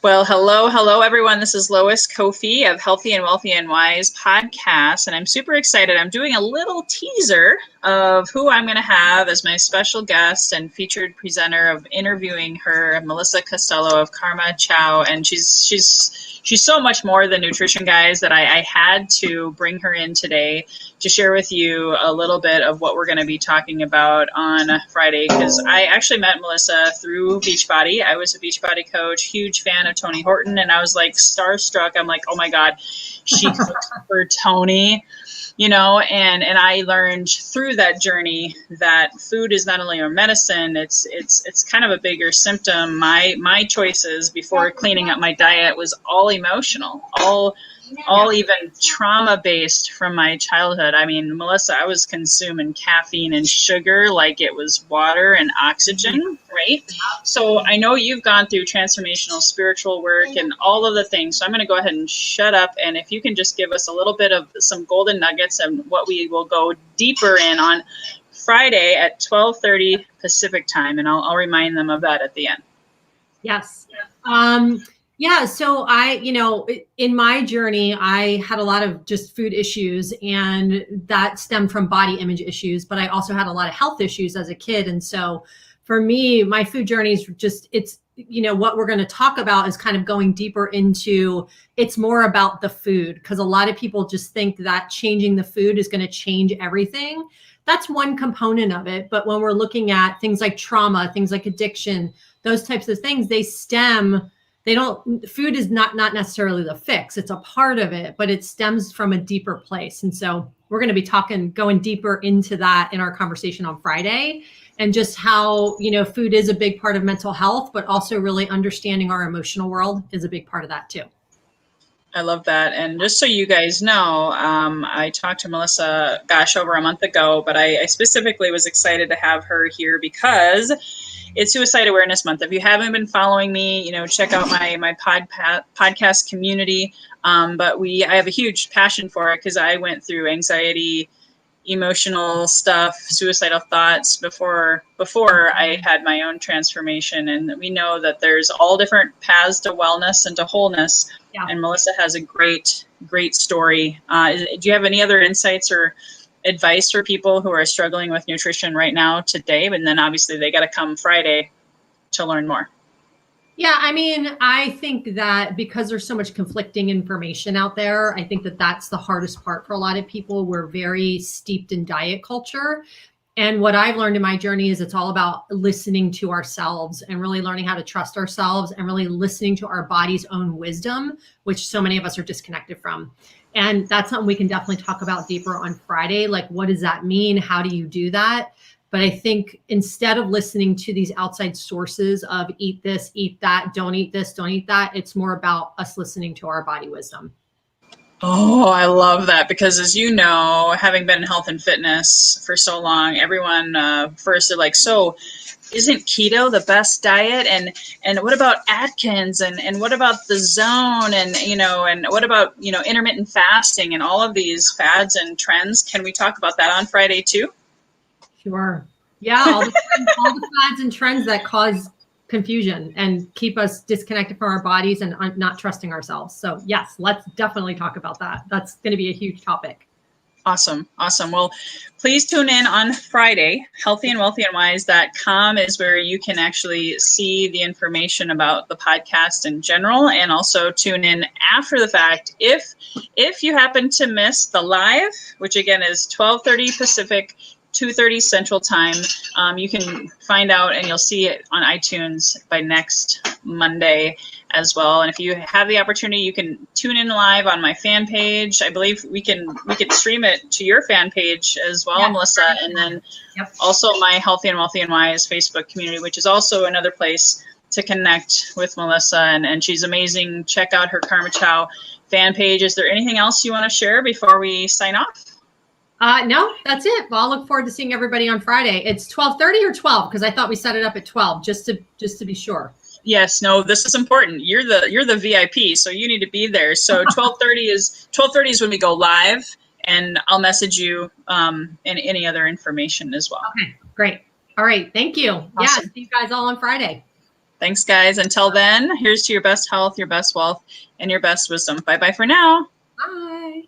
Well, hello, everyone. This is Lois Kofi of Healthy and Wealthy and Wise podcast, and I'm super excited. I'm doing a little teaser of who I'm going to have as my special guest and featured presenter of interviewing her, Missy Costello of Karma Chow, and she's so much more than nutrition, guys, that I had to bring her in today to share with you a little bit of what we're going to be talking about on Friday, because I actually met Missy through Beachbody. I was a Beachbody coach, huge fan of Tony Horton, and I was like starstruck. I'm like, oh my God, she cooked for Tony, and I learned through that journey that food is not only our medicine, it's kind of a bigger symptom. My choices before cleaning up my diet was all emotional, all even trauma based from my childhood. I mean, Missy, I was consuming caffeine and sugar like it was water and oxygen, right? So I know you've gone through transformational spiritual work and all of the things. So I'm going to go ahead and shut up. And if you can just give us a little bit of some golden nuggets and what we will go deeper in on Friday at 12:30 Pacific time. And I'll remind them of that at the end. Yes. Yeah. So in my journey, I had a lot of just food issues, and that stemmed from body image issues, but I also had a lot of health issues as a kid. And so for me, my food journey is just, what we're going to talk about is kind of going deeper into, it's more about the food, because a lot of people just think that changing the food is going to change everything. That's one component of it. But when we're looking at things like trauma, things like addiction, those types of things, food is not necessarily the fix. It's a part of it, but it stems from a deeper place. And so we're going to be going deeper into that in our conversation on Friday, and just how, food is a big part of mental health, but also really understanding our emotional world is a big part of that too. I love that. And just so you guys know, I talked to Missy, over a month ago, but I specifically was excited to have her here because it's Suicide Awareness Month. If you haven't been following me, check out my podcast community. But I have a huge passion for it because I went through anxiety, emotional stuff, suicidal thoughts before I had my own transformation. And we know that there's all different paths to wellness and to wholeness. Yeah. And Missy has a great story. Do you have any other insights or advice for people who are struggling with nutrition right now today? And then obviously they got to come Friday to learn more. Yeah, I mean, I think that because there's so much conflicting information out there, I think that that's the hardest part for a lot of people. We're very steeped in diet culture. And what I've learned in my journey is it's all about listening to ourselves and really learning how to trust ourselves and really listening to our body's own wisdom, which so many of us are disconnected from. And that's something we can definitely talk about deeper on Friday. Like, what does that mean? How do you do that? But I think instead of listening to these outside sources of eat this, eat that, don't eat this, don't eat that, it's more about us listening to our body wisdom. Oh, I love that, because as you know, having been in health and fitness for so long, everyone first are like, so isn't keto the best diet? And what about Atkins? And what about the zone? And what about, intermittent fasting and all of these fads and trends? Can we talk about that on Friday too? Sure. Yeah. All the fads and trends that cause confusion and keep us disconnected from our bodies and not trusting ourselves. So yes, let's definitely talk about that. That's going to be a huge topic. Awesome. Well, please tune in on Friday. Healthyandwealthyandwise.com is where you can actually see the information about the podcast in general, and also tune in after the fact. If you happen to miss the live, which again is 12:30 Pacific, 2:30 Central Time, you can find out and you'll see it on iTunes by next Monday as well. And if you have the opportunity, you can tune in live on my fan page. I believe we could stream it to your fan page as well, yes, Missy. And then also my Healthy and Wealthy and Wise Facebook community, which is also another place to connect with Missy. And she's amazing. Check out her Karma Chow fan page. Is there anything else you want to share before we sign off? No, that's it. Well, I'll look forward to seeing everybody on Friday. It's 12:30 or 12, because I thought we set it up at 12 just to be sure. Yes, no, this is important. You're the VIP, so you need to be there. So 12:30 is when we go live, and I'll message you and any other information as well. Okay, great. All right, thank you. Awesome. Yeah, see you guys all on Friday. Thanks, guys. Until then, here's to your best health, your best wealth, and your best wisdom. Bye-bye for now. Bye.